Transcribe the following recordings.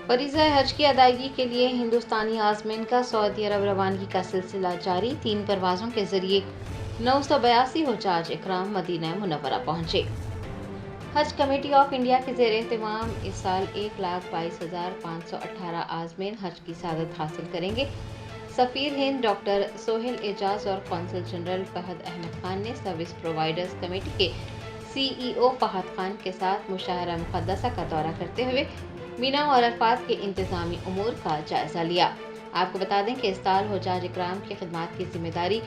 فریضہ حج کی ادائیگی کے لیے ہندوستانی عازمین کا سعودی عرب روانگی کا سلسلہ جاری۔ 3 پروازوں کے ذریعے 982 حجاج اکرام مدینہ منورہ پہنچے۔ حج کمیٹی آف انڈیا کے زیر اہتمام اس سال 1,22,518 عازمین حج کی سعادت حاصل کریں گے۔ سفیر ہند ڈاکٹر سہیل اعجاز اور قونصل جنرل فہد احمد خان نے سروس پرووائیڈرز کمیٹی کے سی ای او فہد خان کے ساتھ مشاہرہ مقدسہ کا دورہ کرتے ہوئے مینا اور عرفات کے انتظامی امور کا جائزہ لیا۔ آپ کو بتا دیں کہ اس سال حجاج اکرام کی خدمات کی ذمہ داری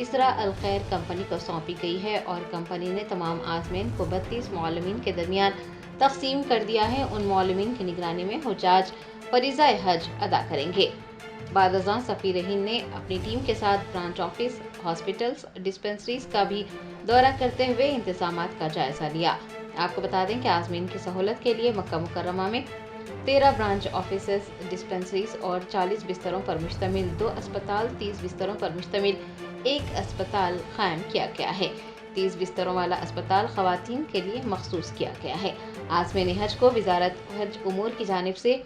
اسرا الخیر کمپنی کو سونپی گئی ہے اور کمپنی نے تمام عازمین کو 32 معلمین کے درمیان تقسیم کر دیا ہے۔ ان معلمین کی نگرانی میں حجاج فریضہ حج ادا کریں گے۔ بعد ازاں سفیر ہند نے اپنی ٹیم کے ساتھ برانچ آفس، ہاسپٹلز، ڈسپنسریز کا بھی دورہ کرتے ہوئے انتظامات کا جائزہ لیا۔ آپ کو بتا دیں کہ عازمین کی سہولت کے لیے مکہ مکرمہ میں 13 برانچ آفیسز، ڈسپنسریز اور 40 بستروں پر مشتمل 2 اسپتال، 30 بستروں پر مشتمل 1 اسپتال قائم کیا گیا ہے۔ 30 بستروں والا اسپتال خواتین کے لیے مخصوص کیا گیا ہے۔ عازمین حج کو وزارت حج امور کی جانب سے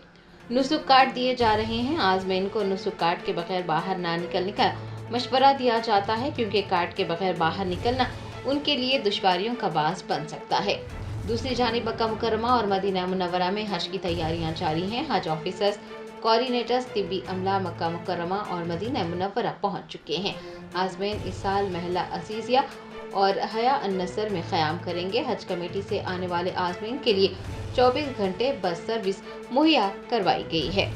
نسک کارڈ دیے جا رہے ہیں۔ عازمین کو نسک کارڈ کے بغیر باہر نہ نکلنے کا مشورہ دیا جاتا ہے کیونکہ کارڈ کے بغیر باہر نکلنا ان کے لیے دشواریوں کا باعث بن سکتا ہے۔ دوسری جانب مکہ مکرمہ اور مدینہ منورہ میں حج کی تیاریاں جاری ہیں۔ حج آفیسرز، کوآرڈینیٹرز، طبی عملہ مکہ مکرمہ اور مدینہ منورہ پہنچ چکے ہیں۔ عازمین اس سال محلہ عزیزیہ اور حیا النصر میں قیام کریں گے۔ حج کمیٹی سے آنے والے عازمین کے لیے 24 گھنٹے بس سروس مہیا کروائی گئی ہے۔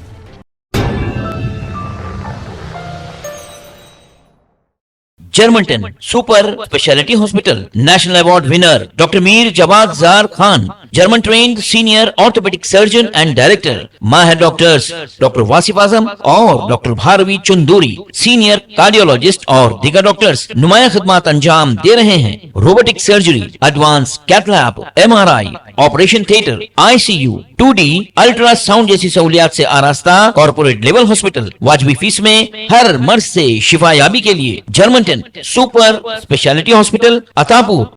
Germanten super speciality hospital national award winner doctor Mir Jawad Zar Khan, German trained senior orthopaedic surgeon and director, ماہر ڈاکٹرز ڈاکٹر واصف اعظم اور doctor Bharavi Chanduri, senior cardiologist اور دیگر ڈاکٹرز نمایاں خدمات انجام دے رہے ہیں۔ Robotic surgery, advance cath lab, MRI، operation theatre, ICU، 2D ultrasound جیسی سہولیات سے آراستہ کارپوریٹ لیول ہاسپٹل، واجبی فیس میں ہر مرض سے شفا یابی کے لیے جرمنٹن سپر اسپیشلٹی ہاسپٹل، عطا پور۔